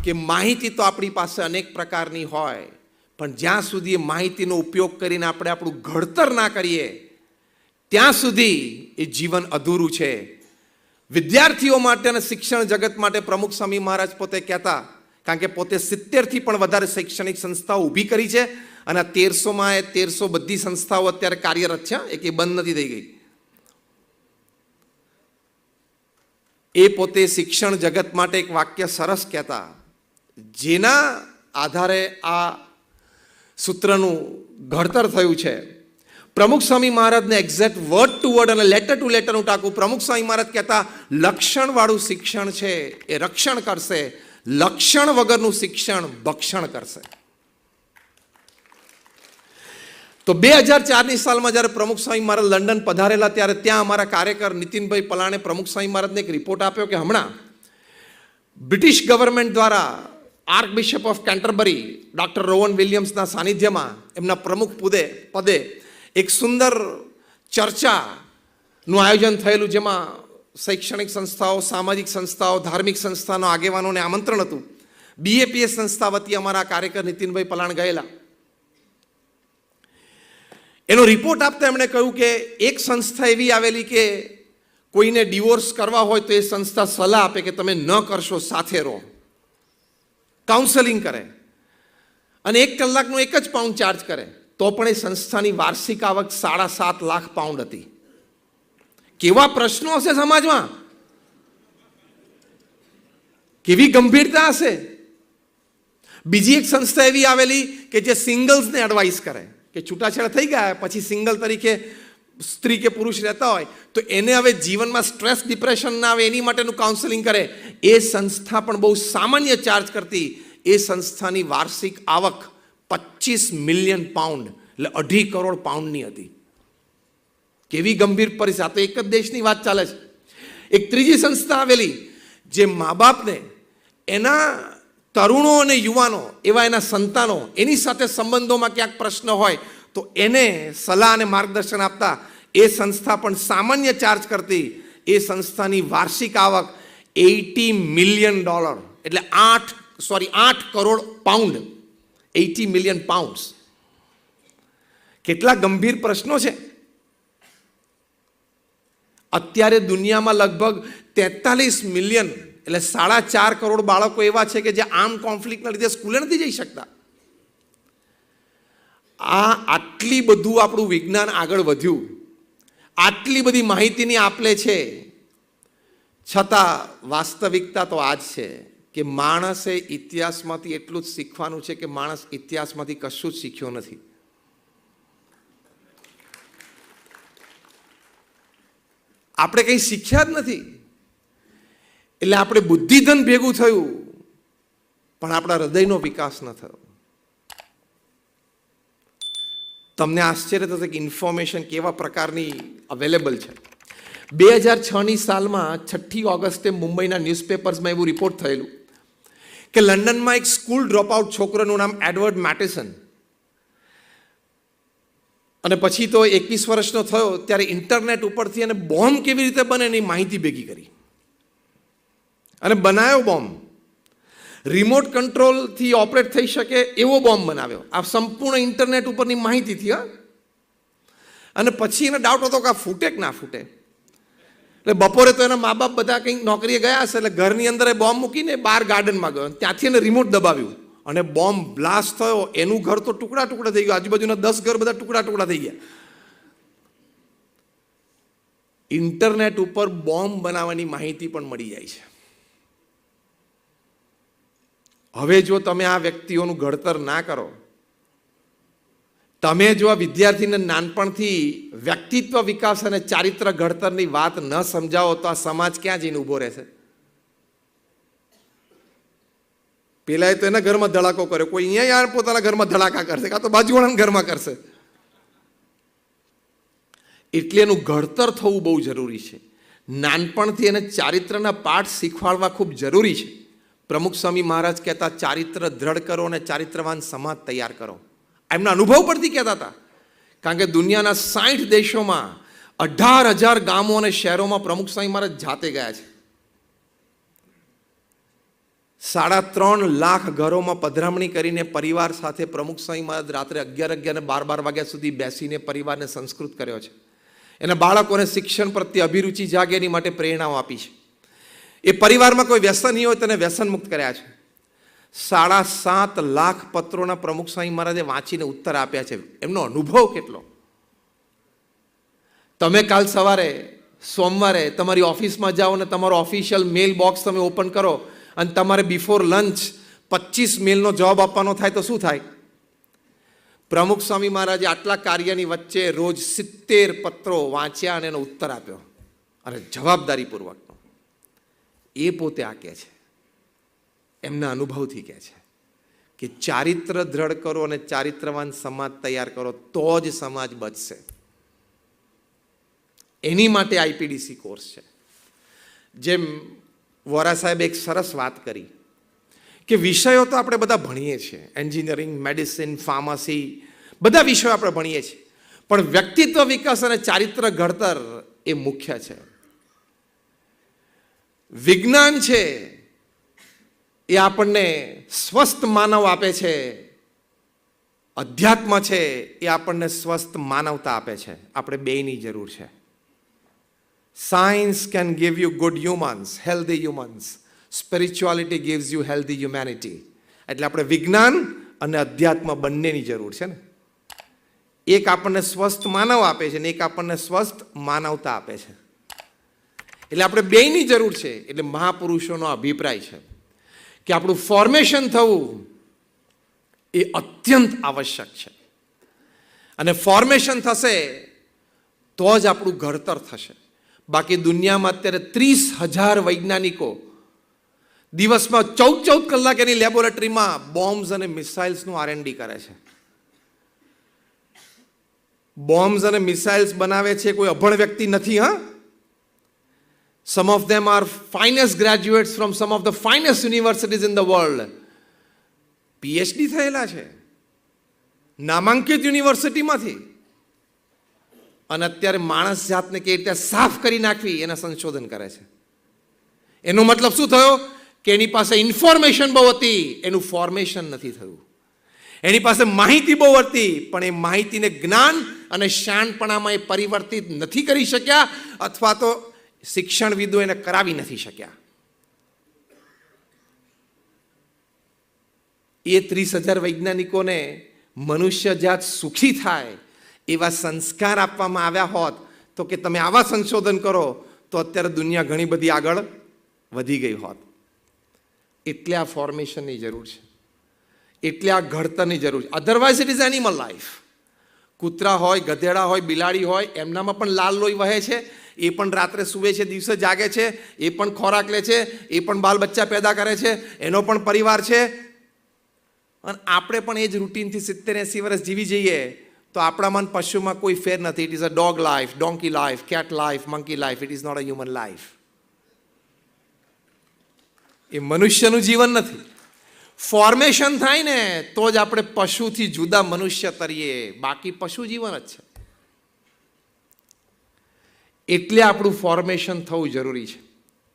કે માહિતી તો આપણી પાસે અનેક પ્રકારની હોય, પણ જ્યાં સુધી એ માહિતીનો ઉપયોગ કરીને આપણે આપણું ઘડતર ના કરીએ ત્યાં સુધી એ જીવન અધૂરું છે. વિદ્યાર્થીઓ માટે અને શિક્ષણ જગત માટે પ્રમુખ સ્વામી મહારાજ પોતે કહેતા, કારણ કે પોતે 70થી પણ વધારે શૈક્ષણિક સંસ્થાઓ ઊભી કરી છે અને 1300માં 1300 બધી સંસ્થાઓ અત્યારે કાર્યરત છે, એક એ બંધ નથી થઈ ગઈ. એ પોતે શિક્ષણ જગત માટે એક વાક્ય સરસ કહેતા, જેના આધારે આ સૂત્રનું ઘડતર થયું છે. પ્રમુખ સ્વામી મહારાજને એક્ઝેક્ટ વર્ડ ટુ વર્ડ અને લેટર ટુ લેટરનું ટાંકું. પ્રમુખ સ્વામી મહારાજ કહેતા, લક્ષણવાળું શિક્ષણ છે એ રક્ષણ કરશે, લક્ષણ વગરનું શિક્ષણ ભક્ષણ કરશે. તો 2004ની સાલમાં જ્યારે પ્રમુખ સ્વામી મહારાજ લંડન પધારેલા ત્યારે ત્યાં અમારા કાર્યકર નીતિનભાઈ પલાણે પ્રમુખ સ્વામી મહારાજને એક રિપોર્ટ આપ્યો કે હમણાં બ્રિટિશ ગવર્મેન્ટ દ્વારા આર્ક બિશપ ઓફ કેન્ટરબરી ડૉક્ટર રોવન વિલિયમ્સના સાનિધ્યમાં એમના પ્રમુખ પદે એક સુંદર ચર્ચાનું આયોજન થયેલું, જેમાં શૈક્ષણિક સંસ્થાઓ, સામાજિક સંસ્થાઓ, ધાર્મિક સંસ્થાનો આગેવાનોને આમંત્રણ હતું. BAPS સંસ્થા વતી અમારા કાર્યકર નીતિનભાઈ પલાણ ગયેલા. એનો રિપોર્ટ આપતા એમણે કહ્યું કે એક સંસ્થા એવી આવેલી કે કોઈને ડિવોર્સ કરવા હોય તો એ સંસ્થા સલાહ આપે કે તમે ન કરશો, સાથે રહો, કાઉન્સેલિંગ કરે અને 1 કલાકનું 1 જ પાઉન્ડ ચાર્જ કરે. તો પણ એ સંસ્થાની વાર્ષિક આવક 7.5 લાખ પાઉન્ડ હતી. કેવા પ્રશ્નો હશે સમાજમાં, કેવી ગંભીરતા હશે. બીજી એક સંસ્થા એવી આવેલી કે જે સિંગલ્સને એડવાઇસ કરે કે છૂટાછેડા થઈ ગયા પછી સિંગલ તરીકે સ્ત્રી કે પુરુષ રહેતા હોય તો એને હવે જીવનમાં સ્ટ્રેસ, ડિપ્રેશન ના આવે એની માટેનું કાઉન્સેલિંગ કરે. એ સંસ્થા પણ બહુ સામાન્ય ચાર્જ કરતી. એ સંસ્થાની વાર્ષિક આવક 25 મિલિયન પાઉન્ડ એટલે 2.5 કરોડ પાઉન્ડની હતી. કેવી ગંભીર પરિસ્થિતિ. આ તો એક જ દેશની વાત ચાલે છે. એક ત્રીજી સંસ્થા આવેલી જે મા બાપને એના તરુણો અને યુવાનો એવા એના સંતાનો એની સાથે સંબંધોમાં ક્યાંક પ્રશ્ન હોય તો એને સલાહ અને માર્ગદર્શન આપતા. એ સંસ્થા પણ સામાન્ય ચાર્જ કરતી. એ સંસ્થાની વાર્ષિક આવક $80 મિલિયન એટલે 8 કરોડ પાઉન્ડ, 80 મિલિયન પાઉન્ડ્સ. કેટલા ગંભીર પ્રશ્નો છે. અત્યારે દુનિયામાં લગભગ 43 મિલિયન એટલે 4.5 કરોડ બાળકો એવા છે કે જે આર્મ કોન્ફ્લિક્ટના લીધે સ્કૂલે નથી જઈ શકતા. આટલી બધું આપણું વિજ્ઞાન આગળ વધ્યું, આટલી બધી માહિતીની આપલે છે, છતાં વાસ્તવિકતા તો આ જ છે કે માણસે ઇતિહાસમાંથી એટલું જ શીખવાનું છે કે માણસ ઇતિહાસમાંથી કશું જ શીખ્યો નથી. આપણે કંઈ શીખ્યા જ નથી. એટલે આપણે બુદ્ધિધન ભેગું થયું પણ આપણા હૃદયનો વિકાસ ન થયો. તમને આશ્ચર્ય થશે કે ઇન્ફોર્મેશન કેવા પ્રકારની અવેલેબલ છે. 2006ની સાલમાં 6 ઓગસ્ટે મુંબઈના ન્યૂઝપેપર્સમાં એવું રિપોર્ટ થયેલું કે લંડનમાં એક સ્કૂલ ડ્રોપ આઉટ છોકરાનું નામ એડવર્ડ મેટિસન, અને પછી તો 21 વર્ષનો થયો ત્યારે ઇન્ટરનેટ ઉપરથી એને બોમ્બ કેવી રીતે બને એની માહિતી ભેગી કરી અને બનાવ્યો બોમ્બ. રિમોટ કંટ્રોલથી ઓપરેટ થઈ શકે એવો બોમ્બ બનાવ્યો. આ સંપૂર્ણ ઇન્ટરનેટ ઉપરની માહિતીથી. અને પછી એને ડાઉટ હતો કે આ ફૂટે કે ના ફૂટે. એટલે બપોરે તો એના મા બાપ બધા કંઈક નોકરીએ ગયા હશે એટલે ઘરની અંદર એ બોમ્બ મૂકીને બહાર ગાર્ડનમાં ગયો. ત્યાંથી એને રિમોટ દબાવ્યું અને બોમ્બ બ્લાસ્ટ થયો. એનું ઘર તો ટુકડા ટુકડા થઈ ગયું, આજુબાજુના 10 ઘર બધા ટુકડા ટુકડા થઈ ગયા. ઇન્ટરનેટ ઉપર બોમ્બ બનાવવાની માહિતી પણ મળી જાય છે. હવે જો તમે આ વ્યક્તિઓનું ઘડતર ના કરો, તમે જો આ વિદ્યાર્થીને નાનપણથી વ્યક્તિત્વ વિકાસ અને ચારિત્ર ઘડતરની વાત ન સમજાવો તો આ સમાજ ક્યાં જઈને ઊભો રહેશે? પેલાએ તો એના ઘરમાં ધડાકો કર્યો, કોઈ અહીંયા યાર પોતાના ઘરમાં ધડાકા કરશે, કાં તો બાજુવાળાના ઘરમાં કરશે. એટલે એનું ઘડતર થવું બહુ જરૂરી છે. નાનપણથી એને ચારિત્રના પાઠ શીખવાડવા ખૂબ જરૂરી છે. પ્રમુખ સ્વામી મહારાજ કહેતા, ચારિત્ર દ્રઢ કરો અને ચારિત્રવાન સમાજ તૈયાર કરો. એમના અનુભવ પરથી કહેતા હતા. કારણ કે દુનિયાના 60 દેશોમાં 18,000 ગામો અને શહેરોમાં પ્રમુખ સ્વામી મહારાજ જાતે ગયા છે. 3.5 લાખ ઘરોમાં પધરામણી કરીને પરિવાર સાથે પ્રમુખ સ્વામી મહારાજ રાત્રે 11 ને 12 વાગ્યા સુધી બેસીને પરિવારને સંસ્કૃત કર્યો છે. એના બાળકોને શિક્ષણ પ્રત્યે અભિરુચિ જાગે એની માટે પ્રેરણાઓ આપી છે. એ પરિવારમાં કોઈ વ્યસન નહીં હોય તેને વ્યસન મુક્ત કર્યા છે. 7.5 લાખ પત્રોના પ્રમુખ સ્વામી મહારાજે વાંચીને ઉત્તર આપ્યા છે. એમનો અનુભવ કેટલો! તમે કાલ સવારે સોમવારે તમારી ઓફિસમાં જાઓ અને તમારો ઓફિશિયલ મેલ બોક્સ તમે ઓપન કરો અને તમારે બિફોર લંચ 25 મેલનો જવાબ આપવાનો થાય તો શું થાય? પ્રમુખ સ્વામી મહારાજે આટલા કાર્યની વચ્ચે રોજ 70 પત્રો વાંચ્યા અને એનો ઉત્તર આપ્યો, અને જવાબદારીપૂર્વકનો. એ પોતે આ કહે છે, એમના અનુભવથી કહે છે કે ચારિત્ર દ્રઢ કરો અને ચારિત્રવાન સમાજ તૈયાર કરો તો જ સમાજ બચશે. એની માટે આઈપીડીસી કોર્સ છે. જેમ વોરા સાહેબ એક સરસ વાત કરી કે વિષયો તો આપણે બધા ભણીએ છીએ, એન્જિનિયરિંગ, મેડિસિન, ફાર્મસી, બધા વિષયો આપણે ભણીએ છીએ, પણ વ્યક્તિત્વ વિકાસ અને ચારિત્ર ઘડતર એ મુખ્ય છે. વિજ્ઞાન છે એ આપણને સ્વસ્થ માનવ આપે છે, અધ્યાત્મ છે એ આપણને સ્વસ્થ માનવતા આપે છે. આપણે બેયની જરૂર છે. Science can give you good humans, healthy humans. Spirituality gives you healthy humanity. એટલે આપણે વિજ્ઞાન અને અધ્યાત્મ બંનેની જરૂર છે ને. એક આપણને સ્વસ્થ માનવ આપે છે ને એક આપણને સ્વસ્થ માનવતા આપે છે. એટલે આપણે બેયની જરૂર છે. એટલે મહાપુરુષોનો અભિપ્રાય છે કે આપણું ફોર્મેશન થવું એ અત્યંત આવશ્યક છે. અને ફોર્મેશન થશે તો જ આપણું ઘડતર થશે. બાકી દુનિયામાં અત્યારે 30,000 વૈજ્ઞાનિકો દિવસમાં 14 કલાક એની લેબોરેટરીમાં બોમ્બ્સ અને મિસાઇલ્સનું R&D કરે છે. બોમ્બ્સ અને મિસાઇલ્સ બનાવે છે કોઈ અભણ વ્યક્તિ નથી. હા, some of them are finest graduates from some of the finest universities in the world. PhD થયેલા છે નામાંકિત યુનિવર્સિટીમાંથી, અને અત્યારે માણસ જાતને કેવી રીતે સાફ કરી નાખવી એના સંશોધન કરે છે. એનો મતલબ શું થયો કે એની પાસે ઇન્ફોર્મેશન બહુ હતી, એનું ફોર્મેશન નથી થયું. એની પાસે માહિતી બહુ હતી પણ એ માહિતીને જ્ઞાન અને શાણપણામાં એ પરિવર્તિત નથી કરી શક્યા, અથવા તો શિક્ષણવિદો એને કરાવી નથી શક્યા. એ 30,000 વૈજ્ઞાનિકોને મનુષ્ય જાત સુખી થાય એવા સંસ્કાર આપવામાં આવ્યા હોત તો કે તમે આવા સંશોધન કરો તો અત્યારે દુનિયા ઘણી બધી આગળ વધી ગઈ હોત. એટલે આ ફોર્મેશનની જરૂર છે, એટલે આ ઘડતરની જરૂર છે. Otherwise it is animal life. કૂતરા હોય, ગધેડા હોય, બિલાડી હોય, એમનામાં પણ લાલ લોહી વહે છે. એ પણ રાત્રે સૂવે છે, દિવસે જાગે છે, એ પણ ખોરાક લે છે, એ પણ બાલ બચ્ચા પેદા કરે છે, એનો પણ પરિવાર છે. અને આપણે પણ એ જ રૂટીનથી 70-80 વર્ષ જીવી જઈએ તો આપણામાં પશુમાં કોઈ ફેર નથી. It is a dog life, donkey life, cat life, monkey life. It is not a human life. એ મનુષ્યનું જીવન નથી. ફોર્મેશન થાય ને તો જ આપણે પશુથી જુદા મનુષ્ય તરીએ, બાકી પશુ જીવન જ છે. એટલે આપણું ફોર્મેશન થવું જરૂરી છે.